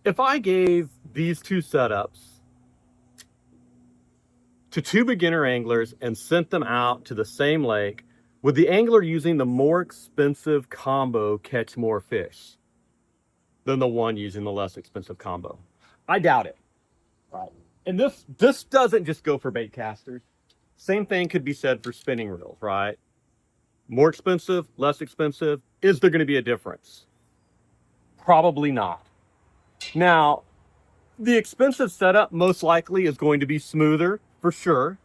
If I gave these two setups to two beginner anglers and sent them out to the same lake, would the angler using the more expensive combo catch more fish than the one using the less expensive combo? I doubt it. Right. And this doesn't just go for bait casters. Same thing could be said for spinning reels, right? More expensive, less expensive. Is there going to be a difference? Probably not. Now, the expensive setup most likely is going to be smoother for sure.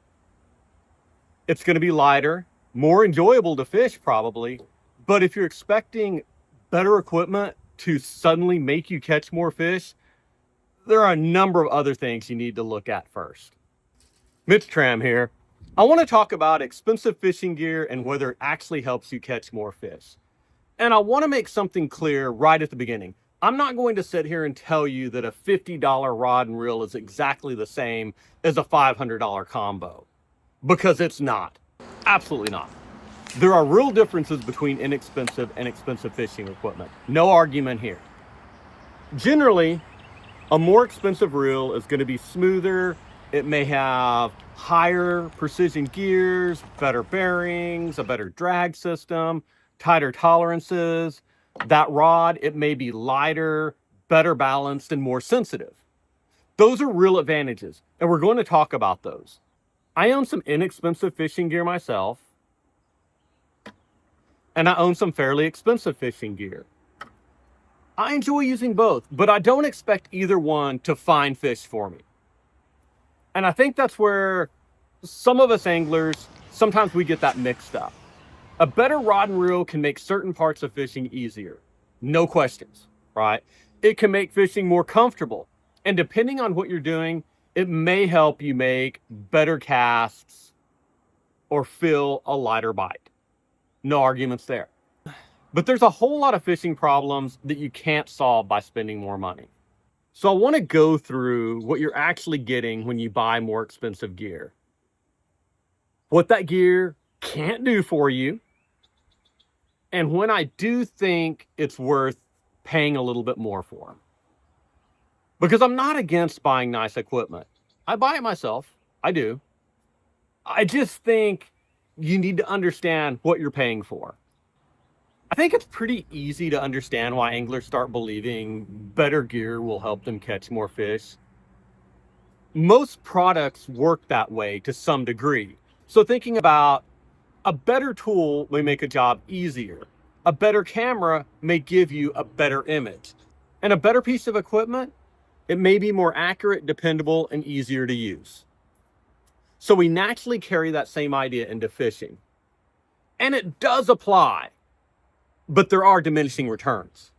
It's going to be lighter, more enjoyable to fish probably. But if you're expecting better equipment to suddenly make you catch more fish, there are a number of other things you need to look at first. MitchTram here. I want to talk about expensive fishing gear and whether it actually helps you catch more fish. And I want to make something clear right at the beginning. I'm not going to sit here and tell you that a $50 rod and reel is exactly the same as a $500 combo, because it's not. Absolutely not. There are real differences between inexpensive and expensive fishing equipment. No argument here. Generally, a more expensive reel is going to be smoother. It may have higher precision gears, better bearings, a better drag system, tighter tolerances. That rod, it may be lighter, better balanced, and more sensitive. Those are real advantages, and we're going to talk about those. I own some inexpensive fishing gear myself, and I own some fairly expensive fishing gear. I enjoy using both, but I don't expect either one to find fish for me. And I think that's where some of us anglers, sometimes we get that mixed up. A better rod and reel can make certain parts of fishing easier. No questions, right? It can make fishing more comfortable. And depending on what you're doing, it may help you make better casts or feel a lighter bite. No arguments there. But there's a whole lot of fishing problems that you can't solve by spending more money. So I want to go through what you're actually getting when you buy more expensive gear. What that gear can't do for you, and when I do think it's worth paying a little bit more for them. Because I'm not against buying nice equipment. I buy it myself. I do. I just think you need to understand what you're paying for. I think it's pretty easy to understand why anglers start believing better gear will help them catch more fish. Most products work that way to some degree. So thinking about a better tool may make a job easier. A better camera may give you a better image. And a better piece of equipment, it may be more accurate, dependable, and easier to use. So we naturally carry that same idea into fishing. And it does apply, but there are diminishing returns.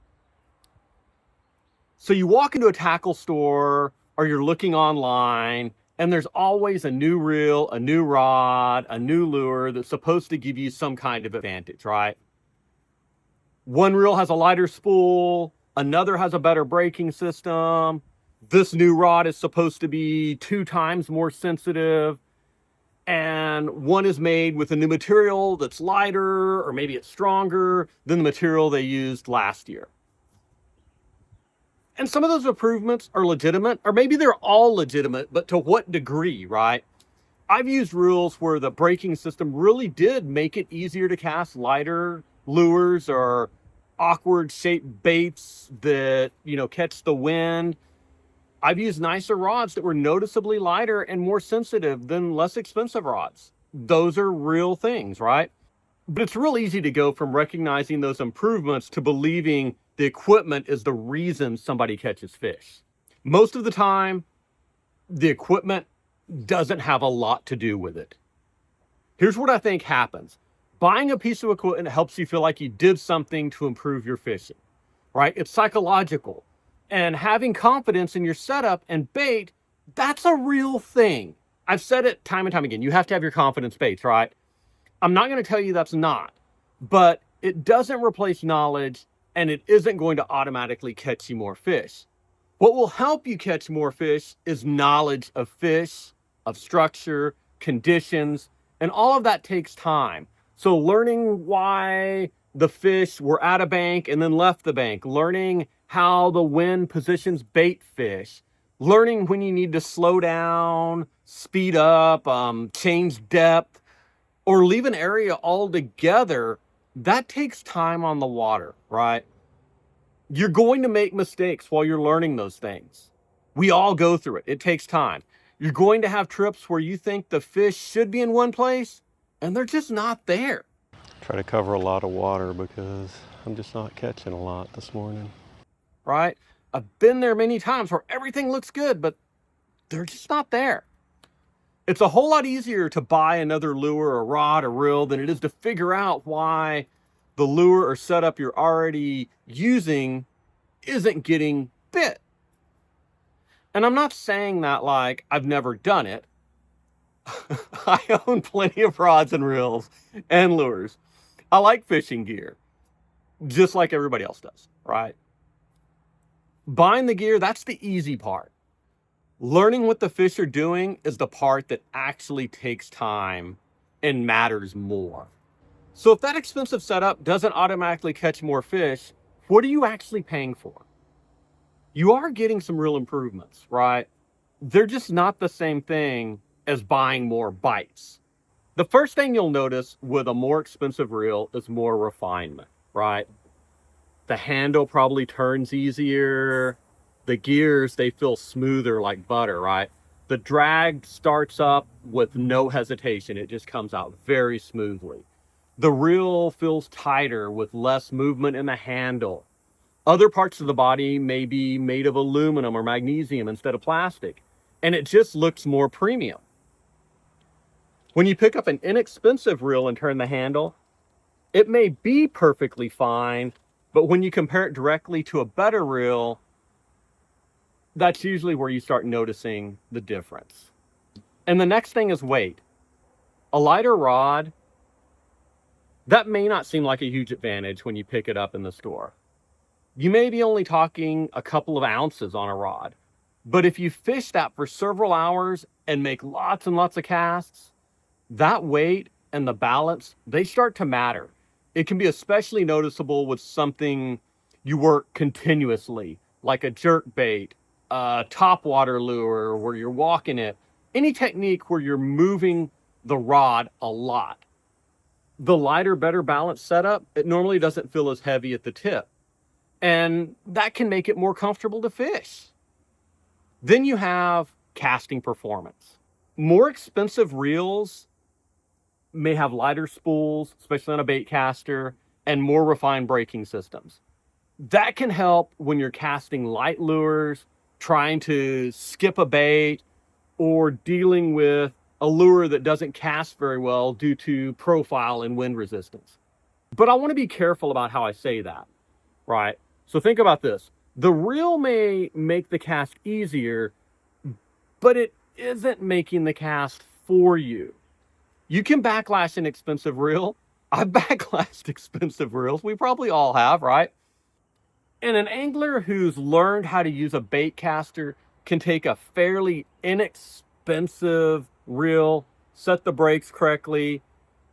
So you walk into a tackle store or you're looking online, and there's always a new reel, a new rod, a new lure that's supposed to give you some kind of advantage, right? One reel has a lighter spool, another has a better braking system. This new rod is supposed to be 2 times more sensitive, and one is made with a new material that's lighter, or maybe it's stronger than the material they used last year. And some of those improvements are legitimate, or maybe they're all legitimate, but to what degree, right? I've used reels where the braking system really did make it easier to cast lighter lures or awkward shaped baits that, catch the wind. I've used nicer rods that were noticeably lighter and more sensitive than less expensive rods. Those are real things, right? But it's real easy to go from recognizing those improvements to believing the equipment is the reason somebody catches fish. Most of the time, the equipment doesn't have a lot to do with it. Here's what I think happens. Buying a piece of equipment helps you feel like you did something to improve your fishing, right? It's psychological. And having confidence in your setup and bait, that's a real thing. I've said it time and time again. You have to have your confidence baits, right? I'm not going to tell you that's not, but it doesn't replace knowledge, and it isn't going to automatically catch you more fish. What will help you catch more fish is knowledge of fish, of structure, conditions, and all of that takes time. So learning why the fish were at a bank and then left the bank, learning how the wind positions bait fish, learning when you need to slow down, speed up, change depth, or leave an area altogether. That takes time on the water, right? You're going to make mistakes while you're learning those things. We all go through it. It takes time. You're going to have trips where you think the fish should be in one place and they're just not there. Try to cover a lot of water because I'm just not catching a lot this morning. Right? I've been there many times where everything looks good, but they're just not there. It's a whole lot easier to buy another lure, a rod, or reel than it is to figure out why the lure or setup you're already using isn't getting bit. And I'm not saying that like I've never done it. I own plenty of rods and reels and lures. I like fishing gear, just like everybody else does, right? Buying the gear, that's the easy part. Learning what the fish are doing is the part that actually takes time and matters more. So if that expensive setup doesn't automatically catch more fish, what are you actually paying for? You are getting some real improvements, right? They're just not the same thing as buying more bites. The first thing you'll notice with a more expensive reel is more refinement, right? The handle probably turns easier. The gears, they feel smoother like butter, right? The drag starts up with no hesitation. It just comes out very smoothly. The reel feels tighter with less movement in the handle. Other parts of the body may be made of aluminum or magnesium instead of plastic, and it just looks more premium. When you pick up an inexpensive reel and turn the handle, it may be perfectly fine, but when you compare it directly to a better reel, that's usually where you start noticing the difference. And the next thing is weight. A lighter rod, that may not seem like a huge advantage when you pick it up in the store. You may be only talking a couple of ounces on a rod, but if you fish that for several hours and make lots and lots of casts, that weight and the balance, they start to matter. It can be especially noticeable with something you work continuously, like a jerk bait, a topwater lure where you're walking it, any technique where you're moving the rod a lot. The lighter, better balanced setup, it normally doesn't feel as heavy at the tip. And that can make it more comfortable to fish. Then you have casting performance. More expensive reels may have lighter spools, especially on a bait caster, and more refined braking systems. That can help when you're casting light lures, trying to skip a bait, or dealing with a lure that doesn't cast very well due to profile and wind resistance. But I want to be careful about how I say that, right? So think about this. The reel may make the cast easier, but it isn't making the cast for you. You can backlash an expensive reel. I've backlashed expensive reels. We probably all have, right? And an angler who's learned how to use a bait caster can take a fairly inexpensive reel, set the brakes correctly,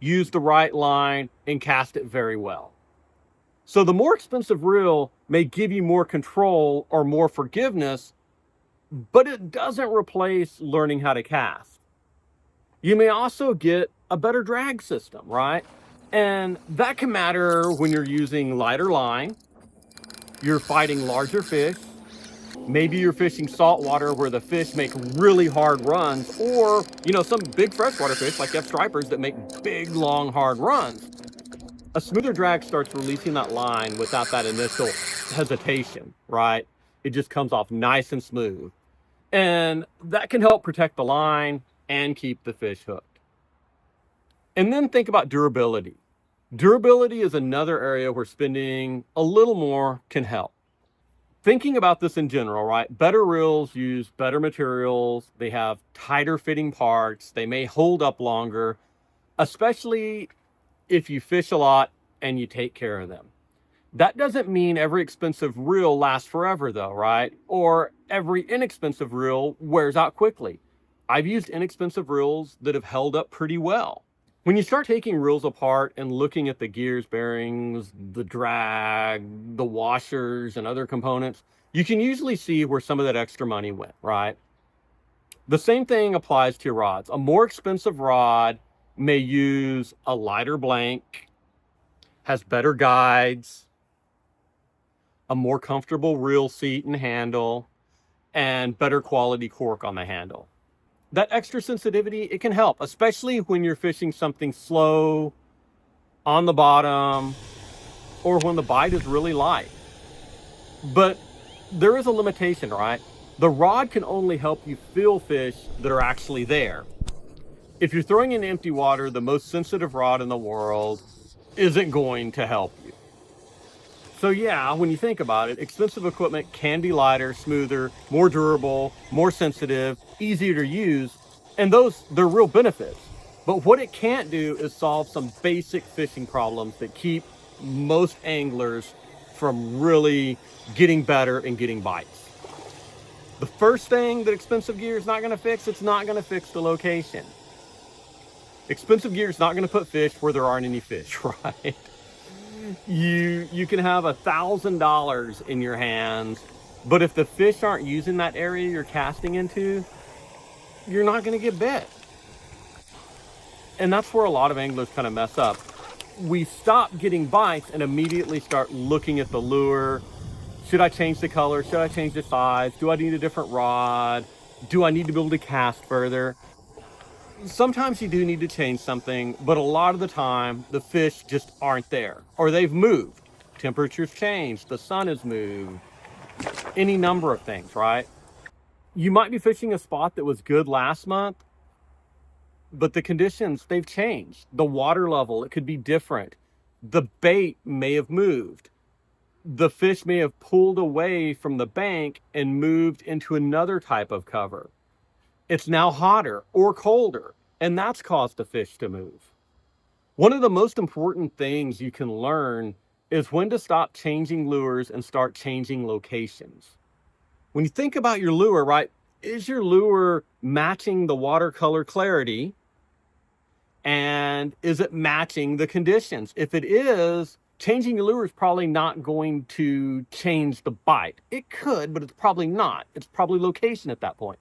use the right line, and cast it very well. So the more expensive reel may give you more control or more forgiveness, but it doesn't replace learning how to cast. You may also get a better drag system, right? And that can matter when you're using lighter line, you're fighting larger fish, maybe you're fishing saltwater where the fish make really hard runs, or, some big freshwater fish like F stripers that make big, long, hard runs. A smoother drag starts releasing that line without that initial hesitation, right? It just comes off nice and smooth. And that can help protect the line and keep the fish hooked. And then think about durability. Durability is another area where spending a little more can help. Thinking about this in general, right? Better reels use better materials. They have tighter fitting parts. They may hold up longer, especially if you fish a lot and you take care of them. That doesn't mean every expensive reel lasts forever though, right? Or every inexpensive reel wears out quickly. I've used inexpensive reels that have held up pretty well. When you start taking reels apart and looking at the gears, bearings, the drag, the washers, and other components, you can usually see where some of that extra money went, right? The same thing applies to your rods. A more expensive rod may use a lighter blank, has better guides, a more comfortable reel seat and handle, and better quality cork on the handle. That extra sensitivity, it can help, especially when you're fishing something slow on the bottom or when the bite is really light. But there is a limitation, right? The rod can only help you feel fish that are actually there. If you're throwing in empty water, the most sensitive rod in the world isn't going to help you. So yeah, when you think about it, expensive equipment can be lighter, smoother, more durable, more sensitive, easier to use, and they're real benefits. But what it can't do is solve some basic fishing problems that keep most anglers from really getting better and getting bites. The first thing that expensive gear is not going to fix, it's not going to fix the location. Expensive gear is not going to put fish where there aren't any fish, right? You can have $1,000 in your hands, but if the fish aren't using that area you're casting into, you're not going to get bit. And that's where a lot of anglers kind of mess up. We stop getting bites and immediately start looking at the lure. Should I change the color? Should I change the size? Do I need a different rod? Do I need to be able to cast further? Sometimes you do need to change something, but a lot of the time the fish just aren't there, or they've moved. Temperatures changed, the sun has moved, any number of things, right? You might be fishing a spot that was good last month, but the conditions, they've changed. The water level, it could be different. The bait may have moved. The fish may have pulled away from the bank and moved into another type of cover. It's now hotter or colder, and that's caused the fish to move. One of the most important things you can learn is when to stop changing lures and start changing locations. When you think about your lure, right, is your lure matching the watercolor clarity? And is it matching the conditions? If it is, changing your lure is probably not going to change the bite. It could, but it's probably not. It's probably location at that point.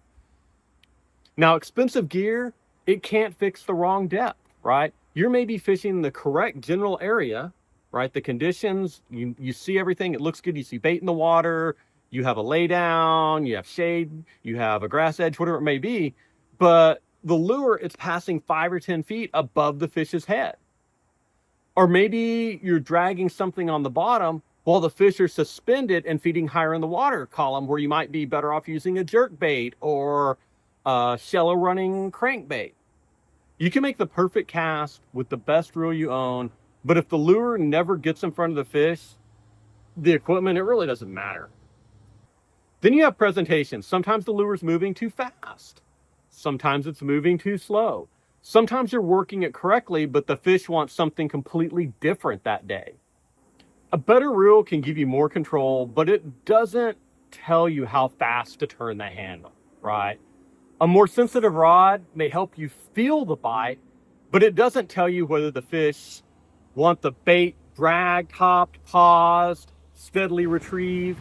Now, expensive gear, it can't fix the wrong depth, right? You're maybe fishing the correct general area, right? The conditions, you see everything, it looks good. You see bait in the water, you have a lay down, you have shade, you have a grass edge, whatever it may be. But the lure, it's passing 5 or 10 feet above the fish's head. Or maybe you're dragging something on the bottom while the fish are suspended and feeding higher in the water column, where you might be better off using a jerk bait or a shallow running crankbait. You can make the perfect cast with the best reel you own, but if the lure never gets in front of the fish, the equipment, it really doesn't matter. Then you have presentation. Sometimes the lure's moving too fast. Sometimes it's moving too slow. Sometimes you're working it correctly, but the fish wants something completely different that day. A better reel can give you more control, but it doesn't tell you how fast to turn the handle, right? A more sensitive rod may help you feel the bite, but it doesn't tell you whether the fish want the bait dragged, hopped, paused, steadily retrieved.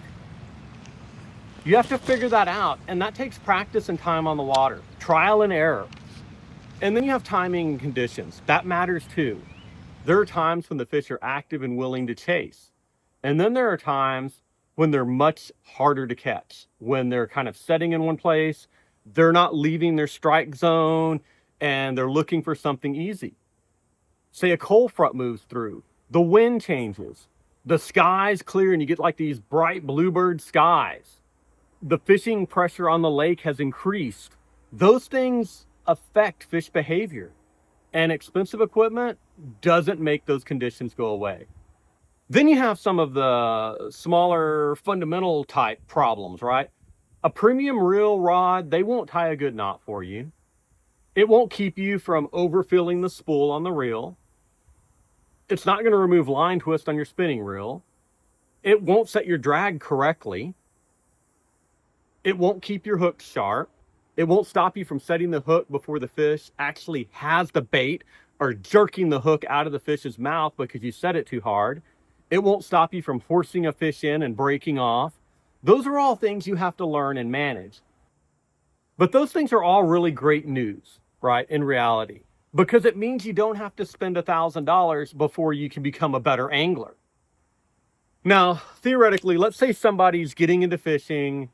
You have to figure that out, and that takes practice and time on the water, trial and error. And then you have timing and conditions. That matters too. There are times when the fish are active and willing to chase. And then there are times when they're much harder to catch, when they're kind of setting in one place, they're not leaving their strike zone, and they're looking for something easy. Say a cold front moves through, the wind changes, the sky's clear, and you get like these bright bluebird skies. The fishing pressure on the lake has increased. Those things affect fish behavior, and expensive equipment doesn't make those conditions go away. Then you have some of the smaller fundamental type problems, right? A premium reel rod, they won't tie a good knot for you. It won't keep you from overfilling the spool on the reel. It's not going to remove line twist on your spinning reel. It won't set your drag correctly. It won't keep your hook sharp. It won't stop you from setting the hook before the fish actually has the bait or jerking the hook out of the fish's mouth because you set it too hard. It won't stop you from forcing a fish in and breaking off. Those are all things you have to learn and manage. But those things are all really great news, right, in reality, because it means you don't have to spend $1,000 before you can become a better angler. Now, theoretically, let's say somebody's getting into fishing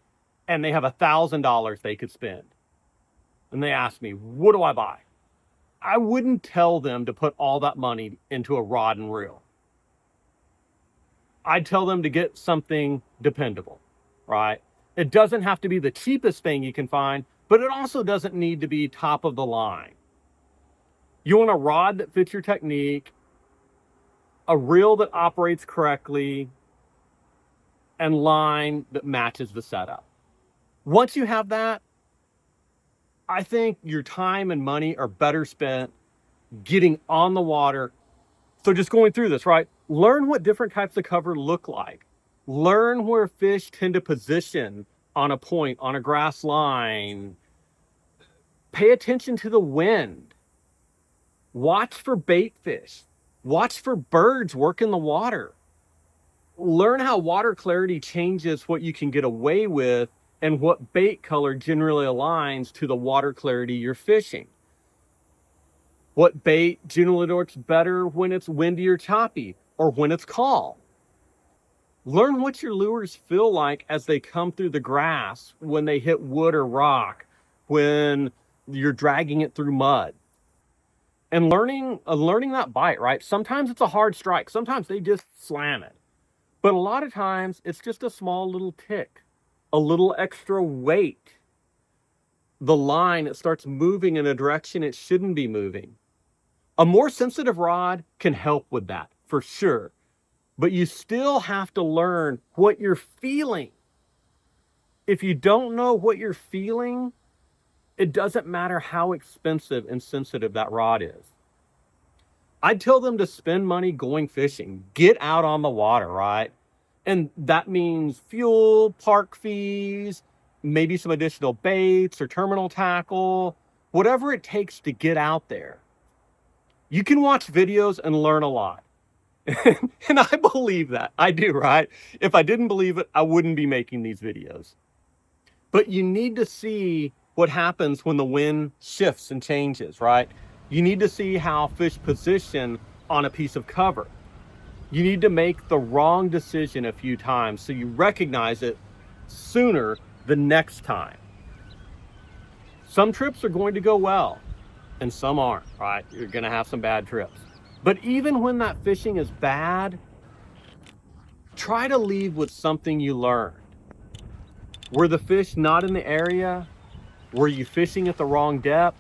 and they have $1,000 they could spend. And they ask me, what do I buy? I wouldn't tell them to put all that money into a rod and reel. I'd tell them to get something dependable, right? It doesn't have to be the cheapest thing you can find, but it also doesn't need to be top of the line. You want a rod that fits your technique, a reel that operates correctly, and line that matches the setup. Once you have that, I think your time and money are better spent getting on the water. So just going through this, right? Learn what different types of cover look like. Learn where fish tend to position on a point, on a grass line. Pay attention to the wind. Watch for bait fish. Watch for birds work in the water. Learn how water clarity changes what you can get away with and what bait color generally aligns to the water clarity you're fishing. What bait generally works better when it's windy or choppy or when it's calm. Learn what your lures feel like as they come through the grass, when they hit wood or rock, when you're dragging it through mud. And learning that bite, right? Sometimes it's a hard strike. Sometimes they just slam it. But a lot of times it's just a small little tick, a little extra weight. The line, it starts moving in a direction it shouldn't be moving. A more sensitive rod can help with that, for sure. But you still have to learn what you're feeling. If you don't know what you're feeling, it doesn't matter how expensive and sensitive that rod is. I'd tell them to spend money going fishing. Get out on the water, right? And that means fuel, park fees, maybe some additional baits or terminal tackle, whatever it takes to get out there. You can watch videos and learn a lot. And I believe that. I do, right? If I didn't believe it, I wouldn't be making these videos. But you need to see what happens when the wind shifts and changes, right? You need to see how fish position on a piece of cover. You need to make the wrong decision a few times so you recognize it sooner the next time. Some trips are going to go well and some aren't, right? You're going to have some bad trips. But even when that fishing is bad, try to leave with something you learned. Were the fish not in the area? Were you fishing at the wrong depth?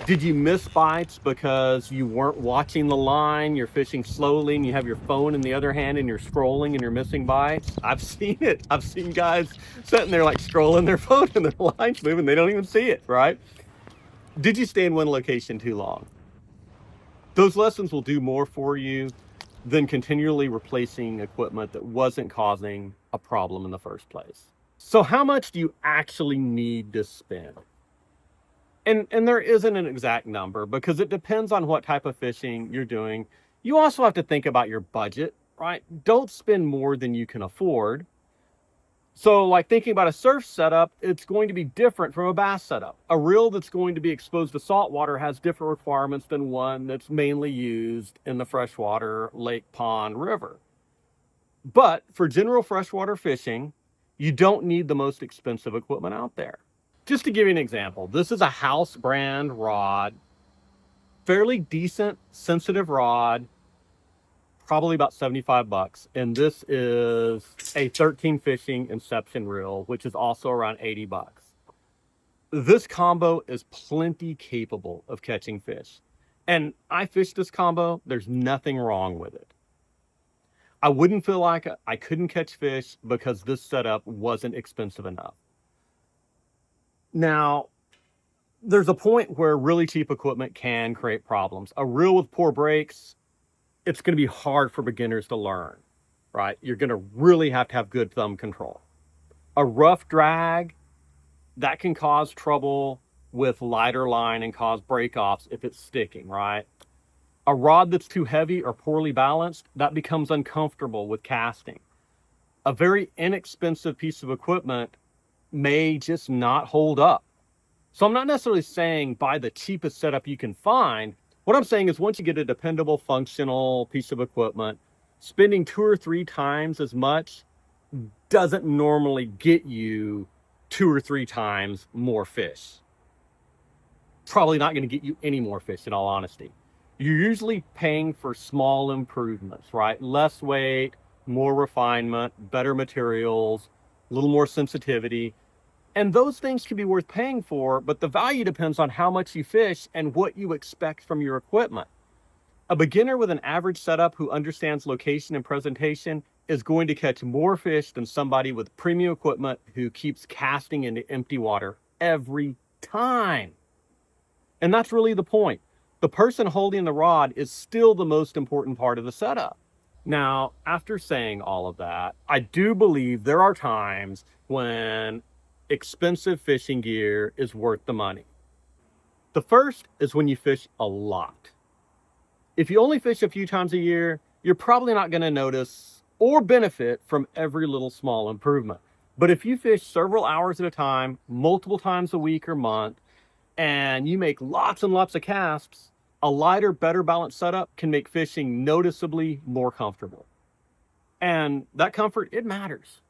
Did you miss bites because you weren't watching the line? You're fishing slowly and you have your phone in the other hand and you're scrolling and you're missing bites. I've seen it. I've seen guys sitting there like scrolling their phone and their line's moving. They don't even see it, right? Did you stay in one location too long? Those lessons will do more for you than continually replacing equipment that wasn't causing a problem in the first place. So how much do you actually need to spend? And there isn't an exact number because it depends on what type of fishing you're doing. You also have to think about your budget, right? Don't spend more than you can afford. So like thinking about a surf setup, it's going to be different from a bass setup. A reel that's going to be exposed to salt water has different requirements than one that's mainly used in the freshwater lake, pond, river. But for general freshwater fishing, you don't need the most expensive equipment out there. Just to give you an example, this is a house brand rod, fairly decent, sensitive rod, probably about 75 bucks. And this is a 13 fishing Inception reel, which is also around 80 bucks. This combo is plenty capable of catching fish. And I fished this combo, there's nothing wrong with it. I wouldn't feel like I couldn't catch fish because this setup wasn't expensive enough. Now, there's a point where really cheap equipment can create problems. A reel with poor brakes, it's going to be hard for beginners to learn, right? You're going to really have to have good thumb control. A rough drag, that can cause trouble with lighter line and cause break-offs if it's sticking, right? A rod that's too heavy or poorly balanced, that becomes uncomfortable with casting. A very inexpensive piece of equipment may just not hold up. So I'm not necessarily saying buy the cheapest setup you can find. What I'm saying is once you get a dependable, functional piece of equipment, spending 2 or 3 times as much doesn't normally get you 2 or 3 times more fish. Probably not going to get you any more fish, in all honesty. You're usually paying for small improvements, right? Less weight, more refinement, better materials, a little more sensitivity. And those things can be worth paying for, but the value depends on how much you fish and what you expect from your equipment. A beginner with an average setup who understands location and presentation is going to catch more fish than somebody with premium equipment who keeps casting into empty water every time. And that's really the point. The person holding the rod is still the most important part of the setup. Now, after saying all of that, I do believe there are times when expensive fishing gear is worth the money. The first is when you fish a lot. If you only fish a few times a year, you're probably not going to notice or benefit from every little small improvement. But if you fish several hours at a time, multiple times a week or month, and you make lots and lots of casts, a lighter, better balanced setup can make fishing noticeably more comfortable. And that comfort, it matters.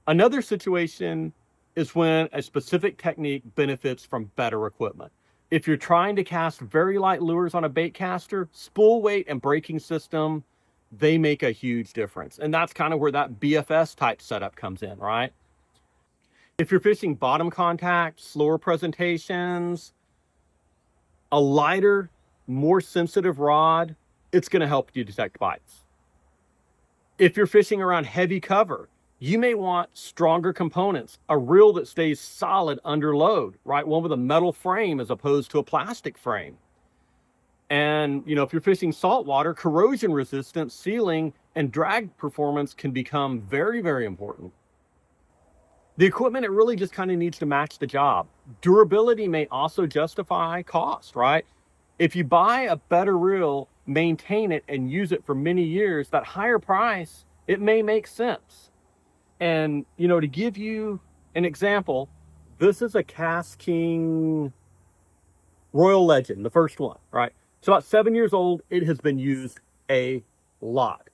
Another situation is when a specific technique benefits from better equipment. If you're trying to cast very light lures on a bait caster, spool weight and braking system, they make a huge difference. And that's kind of where that BFS type setup comes in, right? If you're fishing bottom contact, slower presentations, a lighter, more sensitive rod, it's going to help you detect bites. If you're fishing around heavy cover, you may want stronger components, a reel that stays solid under load, right? One with a metal frame as opposed to a plastic frame. And, if you're fishing saltwater, corrosion resistance, sealing, and drag performance can become very, very important. The equipment, it really just kind of needs to match the job. Durability may also justify cost, right? If you buy a better reel, maintain it, and use it for many years, that higher price, it may make sense. And, to give you an example, this is a KastKing Royal Legend, the first one, right? It's about 7 years old. It has been used a lot.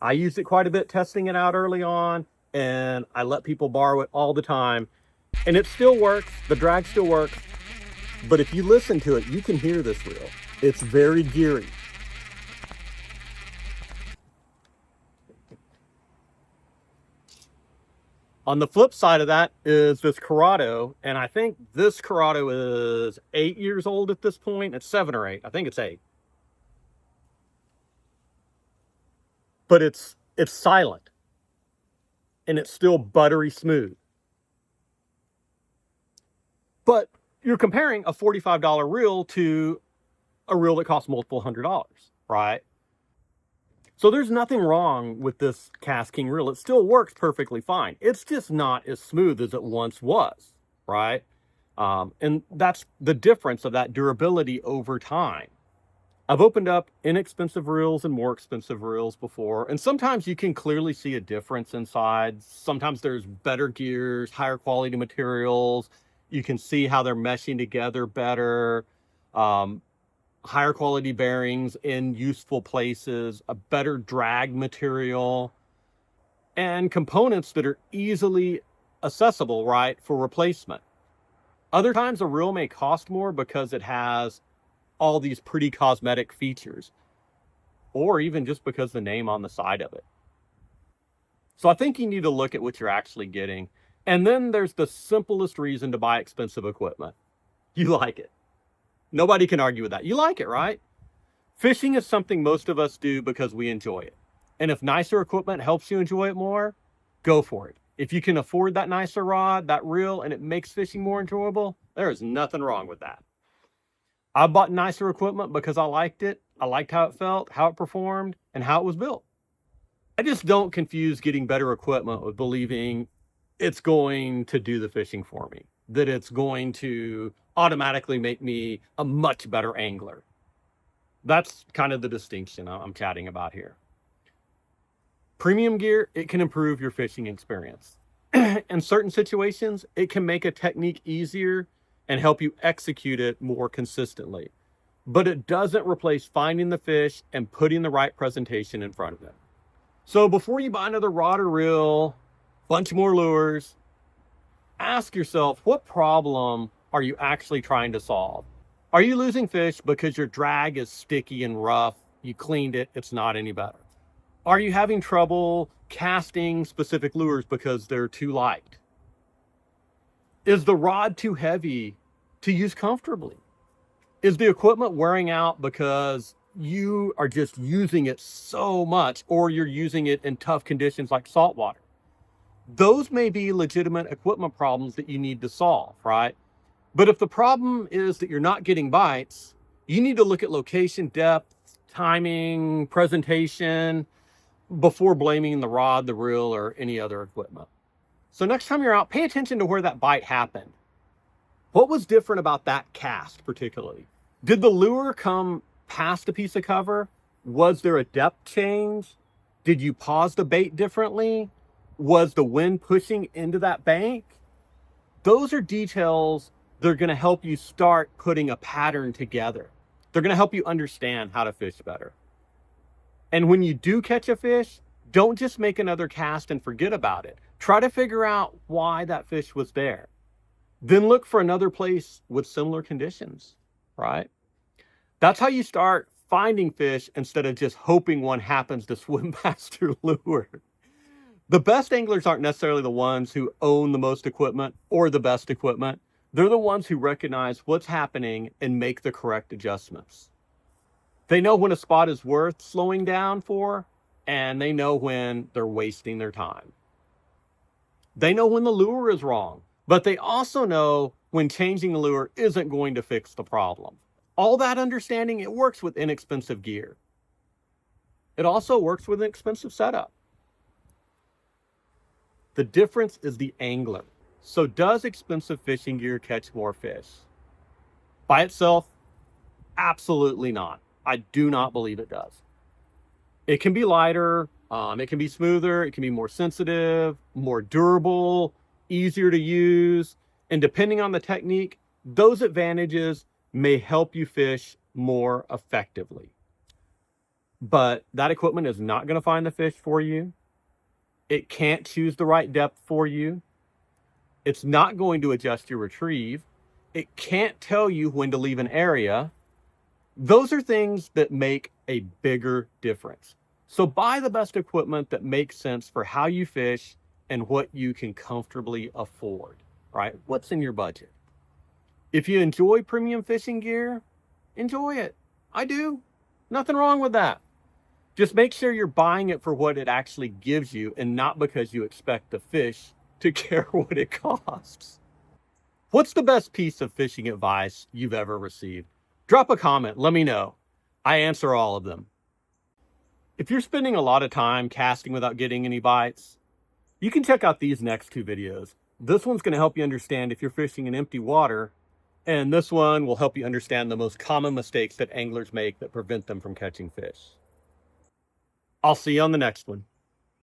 I used it quite a bit testing it out early on, and I let people borrow it all the time. And it still works. The drag still works. But if you listen to it, you can hear this reel. It's very geary. On the flip side of that is this Corrado, and I think this Corrado is 8 years old at this point. It's 7 or 8. I think it's 8. But it's silent, and it's still buttery smooth. But you're comparing a $45 reel to a reel that costs multiple $100s, right? So there's nothing wrong with this KastKing reel. It still works perfectly fine. It's just not as smooth as it once was, right? And that's the difference of that durability over time. I've opened up inexpensive reels and more expensive reels before, and sometimes you can clearly see a difference inside. Sometimes there's better gears, higher quality materials. You can see how they're meshing together better. Higher quality bearings in useful places, a better drag material, and components that are easily accessible, right, for replacement. Other times a reel may cost more because it has all these pretty cosmetic features, or even just because the name on the side of it. So I think you need to look at what you're actually getting. And then there's the simplest reason to buy expensive equipment. You like it. Nobody can argue with that. You like it, right? Fishing is something most of us do because we enjoy it. And if nicer equipment helps you enjoy it more, go for it. If you can afford that nicer rod, that reel, and it makes fishing more enjoyable, there is nothing wrong with that. I bought nicer equipment because I liked it. I liked how it felt, how it performed, and how it was built. I just don't confuse getting better equipment with believing it's going to do the fishing for me, that it's going to automatically make me a much better angler. That's kind of the distinction I'm chatting about here. Premium gear, it can improve your fishing experience. In certain situations, it can make a technique easier and help you execute it more consistently. But it doesn't replace finding the fish and putting the right presentation in front of it. So before you buy another rod or reel, bunch more lures, ask yourself, what problem are you actually trying to solve? Are you losing fish because your drag is sticky and rough? You cleaned it, it's not any better. Are you having trouble casting specific lures because they're too light? Is the rod too heavy to use comfortably? Is the equipment wearing out because you are just using it so much, or you're using it in tough conditions like saltwater? Those may be legitimate equipment problems that you need to solve, right? But if the problem is that you're not getting bites, you need to look at location, depth, timing, presentation before blaming the rod, the reel, or any other equipment. So next time you're out, pay attention to where that bite happened. What was different about that cast particularly? Did the lure come past a piece of cover? Was there a depth change? Did you pause the bait differently? Was the wind pushing into that bank? Those are details that are going to help you start putting a pattern together. They're going to help you understand how to fish better. And when you do catch a fish, don't just make another cast and forget about it. Try to figure out why that fish was there. Then look for another place with similar conditions, right? That's how you start finding fish instead of just hoping one happens to swim past your lure. The best anglers aren't necessarily the ones who own the most equipment or the best equipment. They're the ones who recognize what's happening and make the correct adjustments. They know when a spot is worth slowing down for, and they know when they're wasting their time. They know when the lure is wrong, but they also know when changing the lure isn't going to fix the problem. All that understanding, it works with inexpensive gear. It also works with an expensive setup. The difference is the angler. So does expensive fishing gear catch more fish? By itself, absolutely not. I do not believe it does. It can be lighter, it can be smoother, it can be more sensitive, more durable, easier to use. And depending on the technique, those advantages may help you fish more effectively. But that equipment is not going to find the fish for you. It can't choose the right depth for you. It's not going to adjust your retrieve. It can't tell you when to leave an area. Those are things that make a bigger difference. So buy the best equipment that makes sense for how you fish and what you can comfortably afford, right? What's in your budget? If you enjoy premium fishing gear, enjoy it. I do. Nothing wrong with that. Just make sure you're buying it for what it actually gives you and not because you expect the fish to care what it costs. What's the best piece of fishing advice you've ever received? Drop a comment, let me know. I answer all of them. If you're spending a lot of time casting without getting any bites, you can check out these next two videos. This one's going to help you understand if you're fishing in empty water, and this one will help you understand the most common mistakes that anglers make that prevent them from catching fish. I'll see you on the next one.